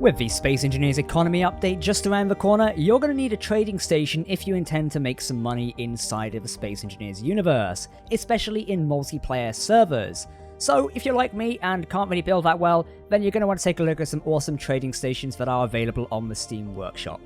With the Space Engineers economy update just around the corner, you're going to need a trading station if you intend to make some money inside of the Space Engineers universe, especially in multiplayer servers. So if you're like me and can't really build that well, then you're going to want to take a look at some awesome trading stations that are available on the Steam Workshop.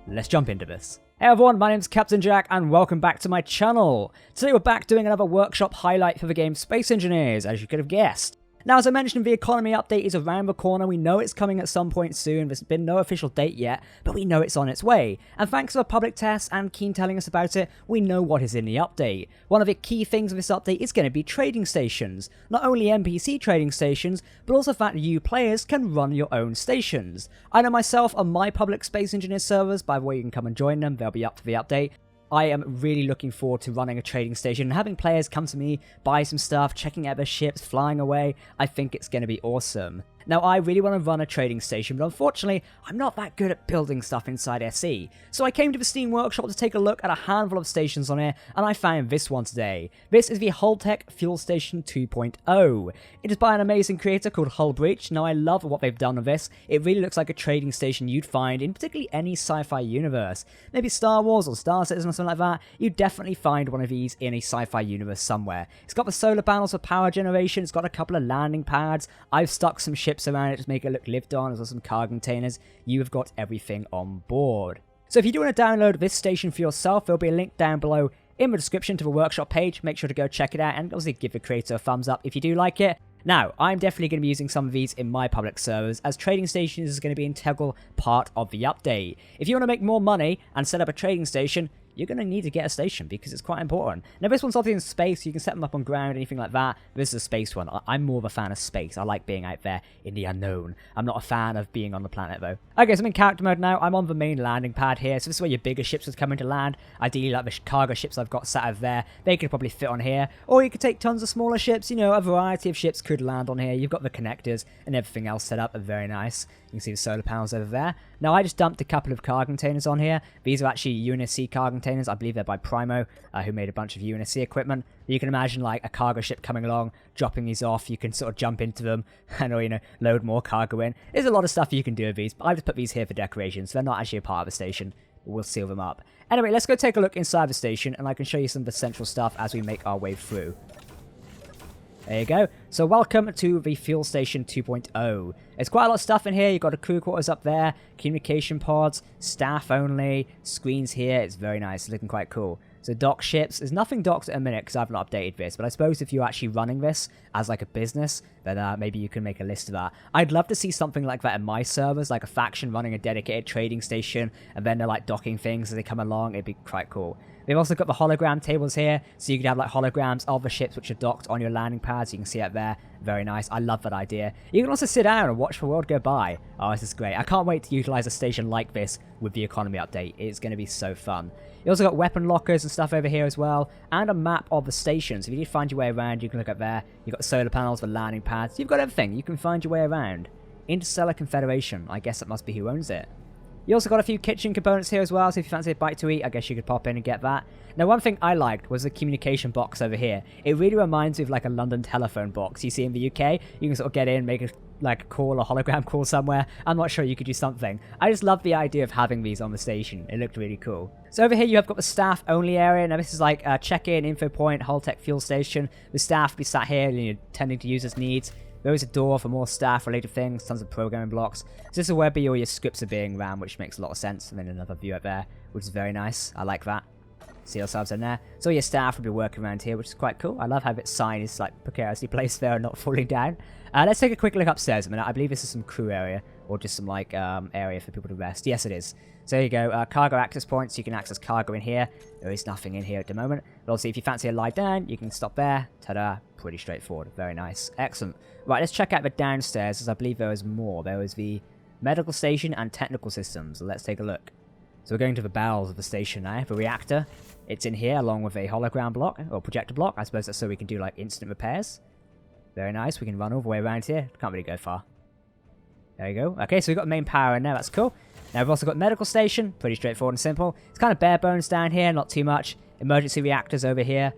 Let's jump into this. Hey everyone, my name's Captain Jack and welcome back to my channel. Today we're back doing another workshop highlight for the game Space Engineers, as you could have guessed. Now, as I mentioned, the economy update is around the corner. We know it's coming at some point soon. There's been no official date yet, but we know it's on its way. And thanks to the public tests and Keen telling us about it, we know what is in the update. One of the key things of this update is going to be trading stations. Not only NPC trading stations, but also the fact that you players can run your own stations. I know myself on my public Space Engineer servers, by the way, you can come and join them. They'll be up for the update. I am really looking forward to running a trading station and having players come to me, buy some stuff, checking out their ships, flying away. I think it's going to be awesome. Now, I really want to run a trading station, but unfortunately, I'm not that good at building stuff inside SE. So I came to the Steam Workshop to take a look at a handful of stations on here, and I found this one today. This is the HullTec Fuel Station 2.0. It is by an amazing creator called HullBreach. Now, I love what they've done with this. It really looks like a trading station you'd find in particularly any sci-fi universe. Maybe Star Wars or Star Citizen or something like that. You'd definitely find one of these in a sci-fi universe somewhere. It's got the solar panels for power generation. It's got a couple of landing pads. I've stuck some ships around it to make it look lived on, as well as some cargo containers. You have got everything on board. So if you do want to download this station for yourself, there'll be a link down below in the description to the workshop page. Make sure to go check it out and obviously give the creator a thumbs up if you do like it. Now, I'm definitely going to be using some of these in my public servers, as trading stations is going to be an integral part of the update. If you want to make more money and set up a trading station, you're going to need to get a station because it's quite important. Now, this one's obviously in space, so you can set them up on ground, anything like that. This is a space one. I'm more of a fan of space. I like being out there in the unknown. I'm not a fan of being on the planet, though. Okay, so I'm in character mode now. I'm on the main landing pad here, so this is where your bigger ships would come into land. Ideally, like the cargo ships I've got sat over there, they could probably fit on here. Or you could take tons of smaller ships. You know, a variety of ships could land on here. You've got the connectors and everything else set up. Very nice. You can see the solar panels over there. Now, I just dumped a couple of cargo containers on here. These are actually UNSC cargo containers. I believe they're by Primo, who made a bunch of UNSC equipment. You can imagine like a cargo ship coming along, dropping these off. You can sort of jump into them and, or, you know, load more cargo in. There's a lot of stuff you can do with these, but I've just put these here for decoration, so they're not actually a part of the station. We'll seal them up. Anyway, let's go take a look inside the station, and I can show you some of the central stuff as we make our way through. There you go. So welcome to the Fuel Station 2.0. There's quite a lot of stuff in here. You've got a crew quarters up there, communication pods, staff only, screens here. It's very nice. It's looking quite cool. So dock ships. There's nothing docked at a minute because I've not updated this, but I suppose if you're actually running this as like a business, then maybe you can make a list of that. I'd love to see something like that in my servers, like a faction running a dedicated trading station, and then they're like docking things as they come along. It'd be quite cool. They've also got the hologram tables here, so you could have like holograms of the ships which are docked on your landing pads. You can see it there. Very nice. I love that idea. You can also sit down and watch the world go by. Oh, this is great. I can't wait to utilize a station like this with the economy update. It's going to be so fun. You also got weapon lockers and stuff over here as well, and a map of the station. So if you need to find your way around, you can look up there. You've got the solar panels, the landing pads. You've got everything. You can find your way around. Interstellar Confederation. I guess that must be who owns it. You also got a few kitchen components here as well, so if you fancy a bite to eat, I guess you could pop in and get that. Now, one thing I liked was the communication box over here. It really reminds me of like a London telephone box you see in the UK. You can sort of get in, make a call, a hologram call somewhere. I'm not sure, you could do something. I just love the idea of having these on the station. It looked really cool. So over here you have got the staff only area. Now this is like a check-in, info point, HullTec fuel station. The staff be sat here, you know, tending to users' needs. There is a door for more staff-related things, tons of programming blocks. So this is where all your scripts are being ran, which makes a lot of sense. And then another view up there, which is very nice. I like that. See yourselves in there. So your staff will be working around here, which is quite cool. I love how its sign is like precariously placed there and not falling down. Let's take a quick look upstairs a minute. I believe this is some crew area, or just some like area for people to rest. Yes, it is. So there you go. Cargo access points. You can access cargo in here. There is nothing in here at the moment. But obviously, if you fancy a lie down, you can stop there. Ta-da. Pretty straightforward. Very nice. Excellent. Right, let's check out the downstairs, as I believe there is more. There is the medical station and technical systems. So let's take a look. So we're going to the bowels of the station now. The reactor. It's in here along with a hologram block, or projector block. I suppose that's so we can do like instant repairs. Very nice. We can run all the way around here. Can't really go far. There you go. Okay, so we've got the main power in there. That's cool. Now we've also got medical station. Pretty straightforward and simple. It's kind of bare bones down here. Not too much. Emergency reactors over here.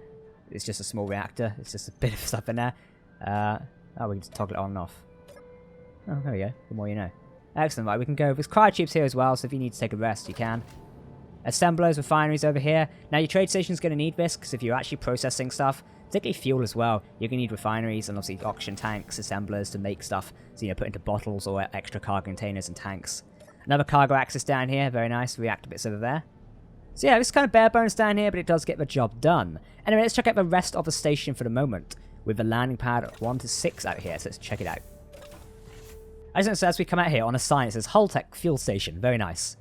It's just a small reactor. It's just a bit of stuff in there. Oh, we can just toggle it on and off. Oh, there we go. The more you know. Excellent, right, we can go. There's cryotubes here as well, so if you need to take a rest, you can. Assemblers, refineries over here. Now, your trade station's going to need this, because if you're actually processing stuff, particularly fuel as well, you're going to need refineries and obviously oxygen tanks, assemblers to make stuff, so, put into bottles or extra cargo containers and tanks. Another cargo axis down here, very nice, reactor bits over there. So yeah, this is kind of bare bones down here, but it does get the job done. Anyway, let's check out the rest of the station for the moment, with the landing pad 1 to 6 out here, so let's check it out. As we come out here, on a sign it says HullTec Fuel Station, very nice.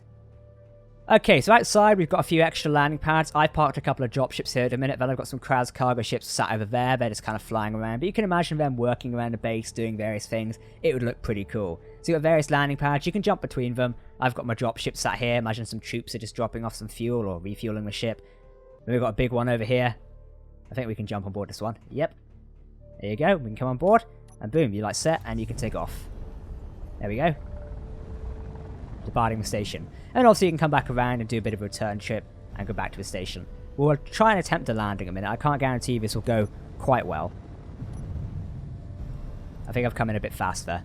Okay, so outside we've got a few extra landing pads. I've parked a couple of dropships here at the minute, then I've got some crowds cargo ships sat over there. They're just kind of flying around, but you can imagine them working around the base, doing various things. It would look pretty cool. So you've got various landing pads, you can jump between them. I've got my dropship sat here, imagine some troops are just dropping off some fuel or refueling the ship. Then we've got a big one over here. I think we can jump on board this one. Yep. There you go, we can come on board, and boom, you're like set, and you can take off. There we go. Departing the station. And also you can come back around and do a bit of a return trip and go back to the station. We'll try and attempt a landing a minute. I can't guarantee this will go quite well. I think I've come in a bit fast there.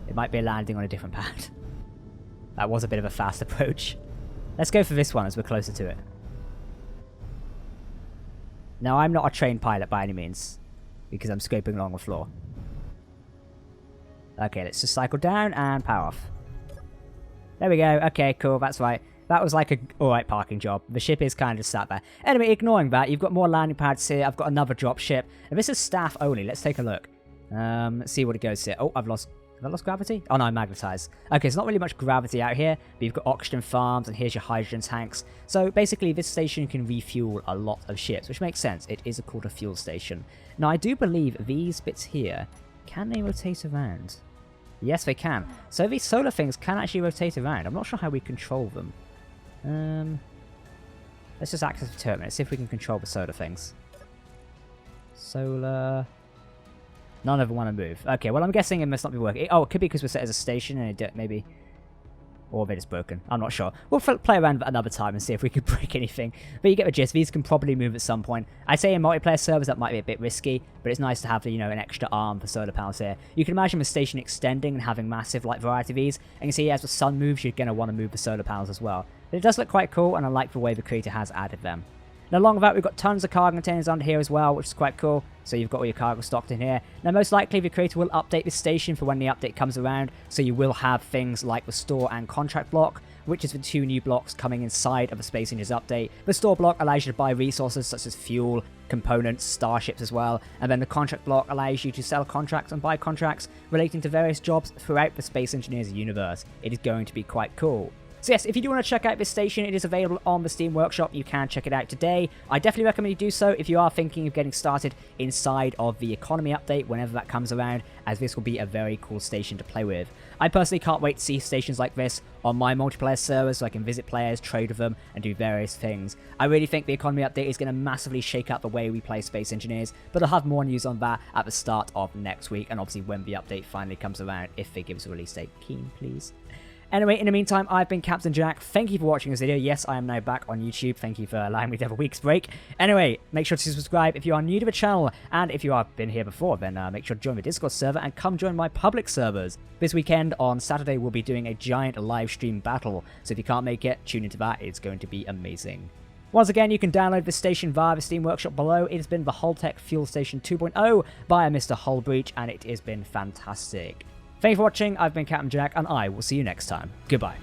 It might be a landing on a different pad. That was a bit of a fast approach. Let's go for this one as we're closer to it. Now, I'm not a trained pilot by any means, because I'm scraping along the floor. Okay, let's just cycle down and power off. There we go. Okay, cool. That's right. That was like a alright parking job. The ship is kind of just sat there. Anyway, ignoring that, you've got more landing pads here. I've got another drop ship. And this is staff only. Let's take a look. Let's see what it goes here. Oh, Have I lost gravity? Oh no, I'm magnetized. Okay, there's not really much gravity out here, but you've got oxygen farms, and here's your hydrogen tanks. So basically, this station can refuel a lot of ships, which makes sense. It is called a fuel station. Now, I do believe these bits here, can they rotate around? Yes, they can. So these solar things can actually rotate around. I'm not sure how we control them. Let's just access the terminal. Let's see if we can control the solar things. Solar... None of them want to move. Okay, well, I'm guessing it must not be working. Oh, it could be because we're set as a station and it maybe... Or they're just broken. I'm not sure. We'll play around another time and see if we can break anything. But you get the gist. These can probably move at some point. I say in multiplayer servers that might be a bit risky, but it's nice to have, an extra arm for solar panels here. You can imagine the station extending and having massive, variety of these. And you can see as the sun moves, you're going to want to move the solar panels as well. But it does look quite cool, and I like the way the creator has added them. Now, along with that, we've got tons of cargo containers under here as well, which is quite cool. So you've got all your cargo stocked in here. Now, most likely, the creator will update this station for when the update comes around. So you will have things like the store and contract block, which is the two new blocks coming inside of the Space Engines update. The store block allows you to buy resources such as fuel, components, starships as well. And then the contract block allows you to sell contracts and buy contracts relating to various jobs throughout the Space Engineers universe. It is going to be quite cool. So yes, if you do want to check out this station, it is available on the Steam Workshop. You can check it out today. I definitely recommend you do so if you are thinking of getting started inside of the economy update whenever that comes around, as this will be a very cool station to play with. I personally can't wait to see stations like this on my multiplayer servers so I can visit players, trade with them, and do various things. I really think the economy update is going to massively shake up the way we play Space Engineers, but I'll have more news on that at the start of next week, and obviously when the update finally comes around, if they give us a release date. Keen, please. Anyway, in the meantime, I've been Captain Jack. Thank you for watching this video. Yes, I am now back on YouTube. Thank you for allowing me to have a week's break. Anyway, make sure to subscribe if you are new to the channel. And if you have been here before, then make sure to join the Discord server and come join my public servers. This weekend, on Saturday, we'll be doing a giant live stream battle. So if you can't make it, tune into that. It's going to be amazing. Once again, you can download this station via the Steam Workshop below. It has been the HullTec Fuel Station 2.0 by Mr. Hullbreach, and it has been fantastic. Thank you for watching. I've been Captain Jack, and I will see you next time. Goodbye.